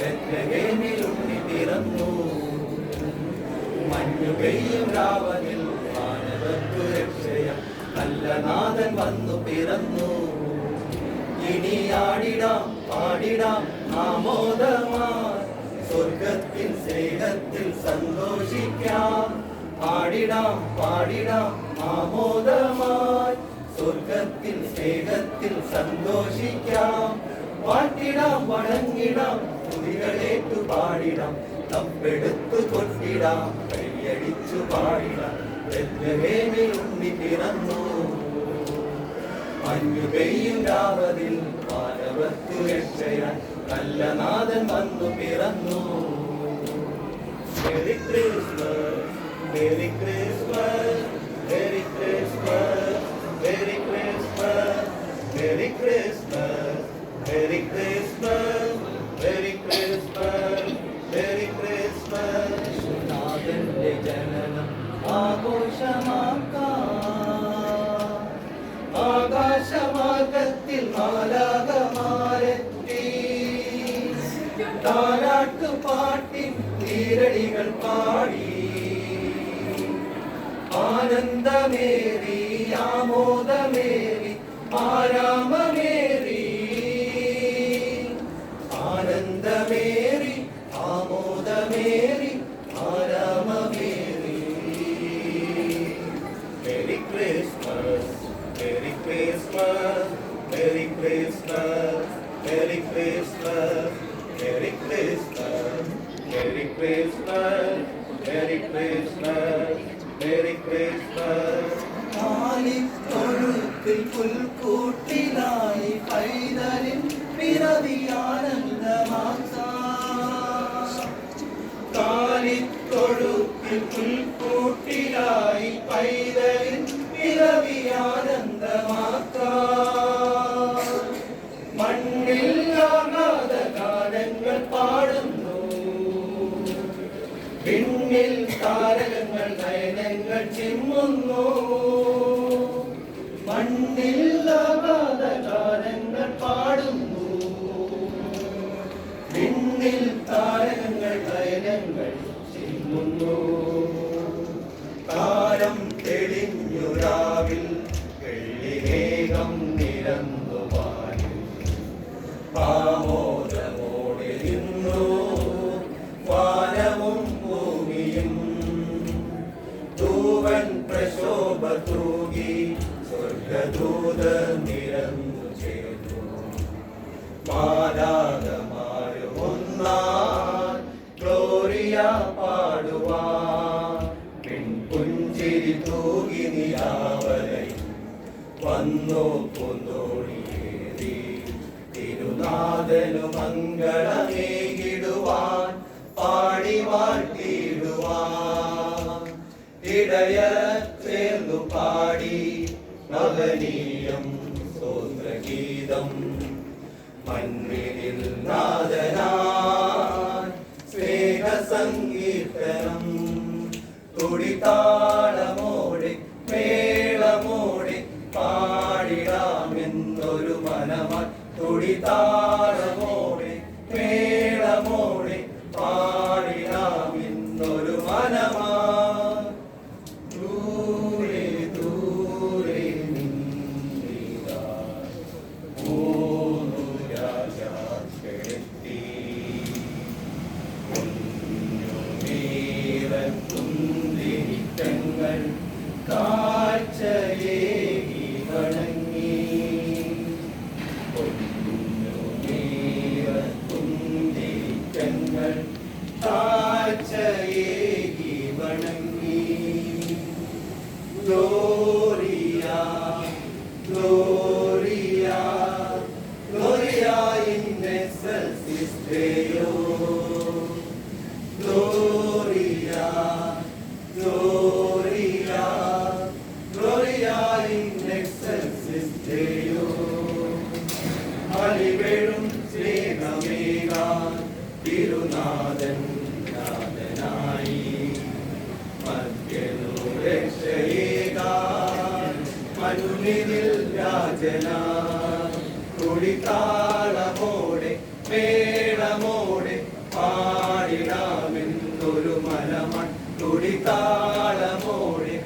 ബെത്ലഹേമിൽ ഉണ്ണി പിറന്നു. മഞ്ഞു പെയ്യും രാവനിൽ മാനവർക്ക് രക്ഷയം നല്ല നാഥൻ വന്നു പിറന്നു. ഇനി ആടിടാം പാടിടാം ആമോദമായി സ്വർഗത്തിൽ സ്നേഹത്തിൽ സന്തോഷിക്കാം. ആടിടാം പാടിടാം ആമോദമായി സ്വർഗത്തിൽ സ്നേഹത്തിൽ സന്തോഷിക്കാം. പാട്ടിടാം വണങ്ങിടാം തുതികളേറ്റു പാടിടാം തപ്പെടുത്തു കൊട്ടിടാം കൈയടിച്ചു പാടിടാം. ബെത്ലഹേമിൽ ഉണ്ണി പിറന്നു. മഞ്ഞു പെയ്യും രാവതിൽ മാനവർക്ക് രക്ഷയാൻ നല്ല നാഥൻ വന്നു പിറന്നു. Merry Christmas merry Christmas merry Christmas merry Christmas merry Christmas merry Christmas merry Christmas merry Christmas. നാഥന്റെ ജനനം ആഘോഷമാക്കാം. ആകാശമാർഗത്തിൽ മാലാഖമാരെത്തി താരാട്ടുപാട്ടിൻ നീരടികൾ പാടി. ആനന്ദമേറി ആമോദമേറി ആരാമമേറി. ആനന്ദമേറി ആമോദമേറി ആരാമമേറി. Merry Christmas merry Christmas merry Christmas merry Christmas merry Christmas merry Christmas merry Christmas merry Christmas. കാലിത്തൊഴുത്തിൽ പുൽക്കൂട്ടിലായി പൈതലിൻ പിറവി ആനന്ദമാക്കാം. കാലിത്തൊഴുത്തിൽ പുൽക്കൂട്ടിലായി പൈതലിൻ പിറവി ആനന്ദമാക്കാം. മണ്ണിൽ ആഹ്ലാദ ഗാനങ്ങൾ പാടുന്നു. പിന്നിൽ താരകങ്ങൾ നയനങ്ങൾ ചിമ്മുന്നു. മണ്ണിൽ ആഹ്ലാദ ഗാനങ്ങൾ പാടുന്നു. പിന്നിൽ താരകങ്ങൾ നയനങ്ങൾ ചിമ്മുന്നു. താരം തെളിഞ്ഞു രാവിൽ വെള്ളിമേഘം നിരന്നു വാനിൽ. ആമോദമോടെ നിന്നു വാനവും ഭൂമിയും. തൂവൻ പ്രശോഭ തൂകി സ്വർഗദൂതർ നിരന്നു ചേർന്നു. മാലാഖമാരും ഒന്നായി ഗ്ലോറിയ പാടുവാൻ. പിൻപുഞ്ചിരി തൂകി നിലാവലയിൽ വന്നു പൂന്തോണിയേറി. തിരുനാഥനു മംഗളമേകിടുവാൻ പാടി വാഴ്ത്തിടുവാൻ. ഇടയർ ചേർന്നു പാടി മഹനീയം സ്തോത്രഗീതം. മണ്ണിൽ നാഥനായി സ്നേഹസങ്കീർത്തനം. തുടിതാളമോടെ മേളമോടെ പാടിടാമെന്നൊരു മനമായി. തുടിതാളമോടെ മേളമോടെ പാടിടാമെന്നൊരു മനമായി. ദൂരെ ദൂരെ നിന്നിതാ മൂന്നു രാജാക്കളെത്തി. കുഞ്ഞുനീറത്തുന്തിരിക്കങ്ങൾ കാഴ്ചയേകി വണങ്ങി. കുഞ്ഞുനീറത്തുന്തിരിക്കങ്ങൾ കാഴ്ചയേകി വണങ്ങി. Gloria Gloria Gloria in excelsis Deo. Gloria Gloria Gloria in excelsis Deo. അലിവേഴും സ്നേഹമേകാൻ തിരുനാഥൻ നാഥനായി. മധ്യനു രക്ഷയേകാൻ മനുനിതിൽ രാജനായി. തുടിതാളമോടെ മേളമോടെ പാടിടാമെന്നൊരു മലമൺ തുടിതാളമോടെ